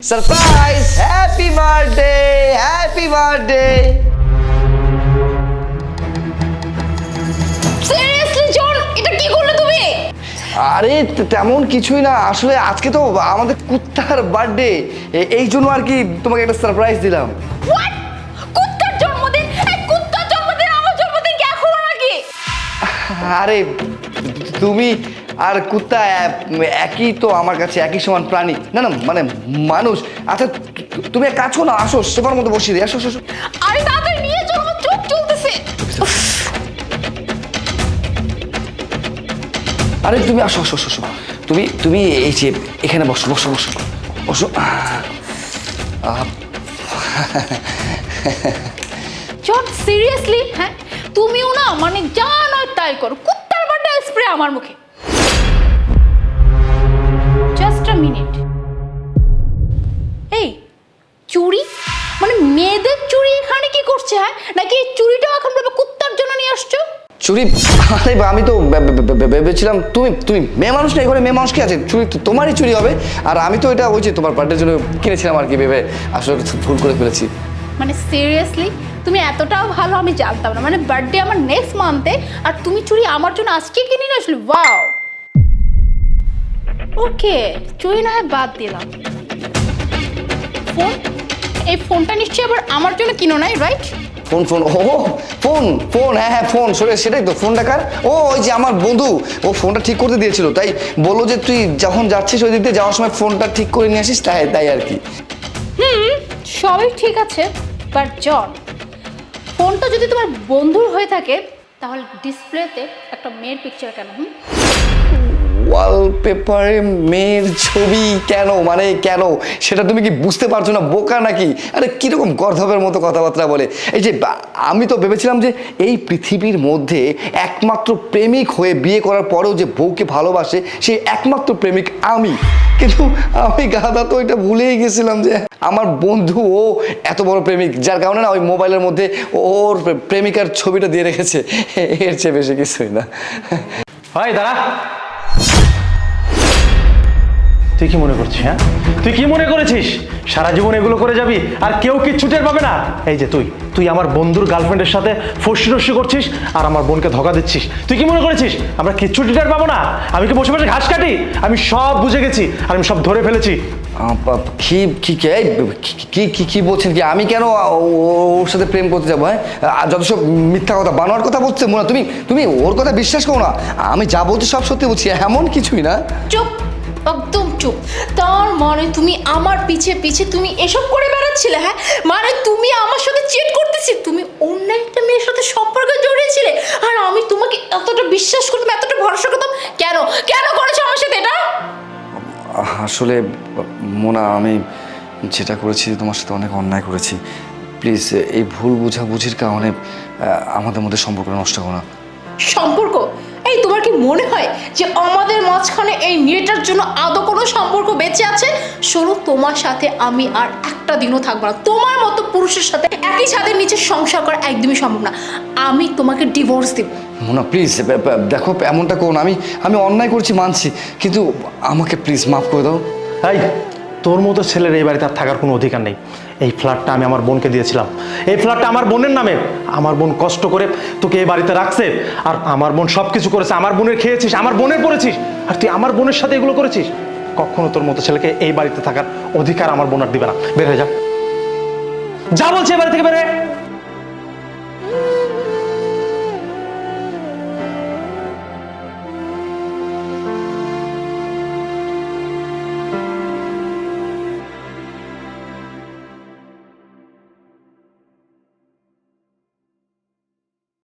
Surprise! Happy birthday! Happy birthday! Seriously John, এটা কি করলে তুমি? আরে তেমন কিছুই না, আসলে আজকে তো আমাদের কুত্তার বার্থডে, এই জন্য আর কি তোমাকে একটা সারপ্রাইজ দিলাম। হোয়াট? কুত্তার জন্মদিন? এই কুত্তার জন্মদিন আমার জন্মদিন কি এখন নাকি? আরে তুমি আর কুত্তা একই তো আমার কাছে, একই সমান প্রাণী। না না মানে মানুষ। আচ্ছা তুমি এক কাজ করো না, আসো সোফার মধ্যে বসিয়ে দিই, আসো আসো। আরে তাড়াতাড়ি নিয়ে চলো, আমার চোখ চলতেছে। আরে তুমি আসো আসো আসো তুমি তুমি এই যে এখানে বসো বসো বসো বসো। জন সিরিয়াসলি, হ্যাঁ তুমিও না মানে যা নয় তাই করো, কুত্তার বার্থডে স্প্রে আমার মুখে। Just a minute. এই চুড়ি মানে মেয়েদের চুড়ি এখানে কি করছে? হ্যাঁ নাকি এই চুড়িটাও এখন ভাবে কুত্তার জন্য নিয়ে আসছো? চুরি? আরে আমি তো ভেবেছিলাম তুমি তুমি মেয়ে মানুষ না, এখানে মেয়ে মানুষ কি আছে, চুরি তো তোমারই চুরি হবে। আর আমি তো এটা ওই যে তোমার বার্থডের জন্য কিনেছিলাম আর কি, ভেবে আসলে ভুল করে ফেলেছি। মানে সিরিয়াসলি তুমি এতটাও ভালো আমি জানতাম না। মানে বার্থডে আমার নেক্সট মান্থে আর তুমি চুড়ি আমার জন্য আজকে কিনে নিয়ে আসলে, ওয়াও। ওকে চুড়ি না হয় বাদ দিলাম। ফোন, এই ফোনটা নিশ্চয়ই আবার আমার জন্য কিনো নাই, রাইট? ফোন ফোন ও ফোন ফোন হ্যাঁ হ্যাঁ ফোন, সেটাই তো ফোনটা কার? ও ওই যে আমার বন্ধু, ও ফোনটা ঠিক করতে দিয়েছিল, তাই বললো যে তুই যখন যাচ্ছিস ওই দিক দিয়ে যাওয়ার সময় ফোনটা ঠিক করে নিয়ে আসিস, তাই আর কি। সবই ঠিক আছে, বাট জন ফোনটা যদি তোমার বন্ধুর হয়ে থাকে তাহলে ডিসপ্লেতে একটা মেয়ের পিকচার কেন? ওয়ালপেপারে মেয়ের ছবি কেন? মানে কেন সেটা তুমি কি বুঝতে পারছো না, বোকা নাকি? আরে কিরকম গর্ধবের মতো কথাবার্তা বলে। এই যে আমি তো ভেবেছিলাম যে এই পৃথিবীর মধ্যে একমাত্র প্রেমিক হয়ে বিয়ে করার পরেও যে বউকে ভালোবাসে সেই একমাত্র প্রেমিক আমি, কিন্তু আমি গাধা তো এটা ভুলেই গেছিলাম যে আমার বন্ধু ও এত বড় প্রেমিক, যার কারণে না ওই মোবাইলের মধ্যে ওর প্রেমিকার ছবিটা দিয়ে রেখেছে। এর চেয়ে বেশি কিছুই না। হয় দাঁড়া, তুই কি মনে করছিস? হ্যাঁ তুই কি মনে করেছিস সারা জীবন এগুলো করে যাবি আর কেউ কিচ্ছু টের পাবে না? এই যে তুই তুই আমার বন্ধুর গার্লফ্রেন্ডের সাথে ফষ্টি করছিস আর আমার বোনকে ধোকা দিচ্ছিস। তুই কি মনে করেছিস আমরা কিচ্ছু টের পাবো না? আমি কি বসে বসে ঘাস কাটি? আমি সব বুঝে গেছি আর আমি সব ধরে ফেলেছি। কি কি কি কি কি বলছেন? কি আমি কেন ওর সাথে প্রেম করতে যাবো? হ্যাঁ যত সব মিথ্যা কথা বানোয়ার কথা বলছে মোনা, তুমি তুমি ওর কথা বিশ্বাস করো না। আমি যা বলছি সব সত্যি বলছি, এমন কিছুই না। চুপ, একদম চুপ। তার মানে তুমি আমার পিছে পিছে তুমি এসব করে বেড়াচ্ছিলে? হ্যাঁ মানে তুমি আমার সাথে চেট করতেছি, তুমি অন্য একটা মেয়ের সাথে সম্পর্কে জড়িয়েছিলে আর আমি তোমাকে এতটা বিশ্বাস করতাম, এতটা ভরসা করতাম, কেন কেন করেছো আমার সাথে এটা? আসলে মোনা আমি যেটা করেছি তোমার সাথে অনেক অন্যায় করেছি। প্লিজ এই ভুল বোঝাবুঝির কারণে আমাদের মধ্যে সম্পর্ক নষ্ট করো না। সম্পর্ক? এই তোমার কি মনে হয় যে আমাদের মাঝখানে এই মেয়েটার জন্য আদৌ কোনো সম্পর্ক বেঁচে আছে? শোনো, তোমার সাথে আমি আর একটা দিনও থাকবো না। তোমার মতো পুরুষের সাথে একই ছাদের নিচে সংসার করা একদমই সম্ভব না। আমি তোমাকে ডিভোর্স দেব। মোনা প্লিজ দেখো এমনটা করো না। আমি অন্যায় করছি মানছি, কিন্তু আমাকে প্লিজ মাফ করে দাও। তাই তোর মতো ছেলের এই বাড়িতে আর থাকার কোনো অধিকার নেই। এই ফ্ল্যাটটা আমি আমার বোনকে দিয়েছিলাম, এই ফ্ল্যাটটা আমার বোনের নামে। আমার বোন কষ্ট করে তোকে এই বাড়িতে রাখছে আর আমার বোন সব কিছু করেছে। আমার বোনের খেয়েছিস, আমার বোনের পড়েছিস, আর তুই আমার বোনের সাথে এগুলো করেছিস। কখনো তোর মতো ছেলেকে এই বাড়িতে থাকার অধিকার আমার বোন আর দিবে না। বের হয়ে যা, যা বলছে এ বাড়ি থেকে বের হয়ে।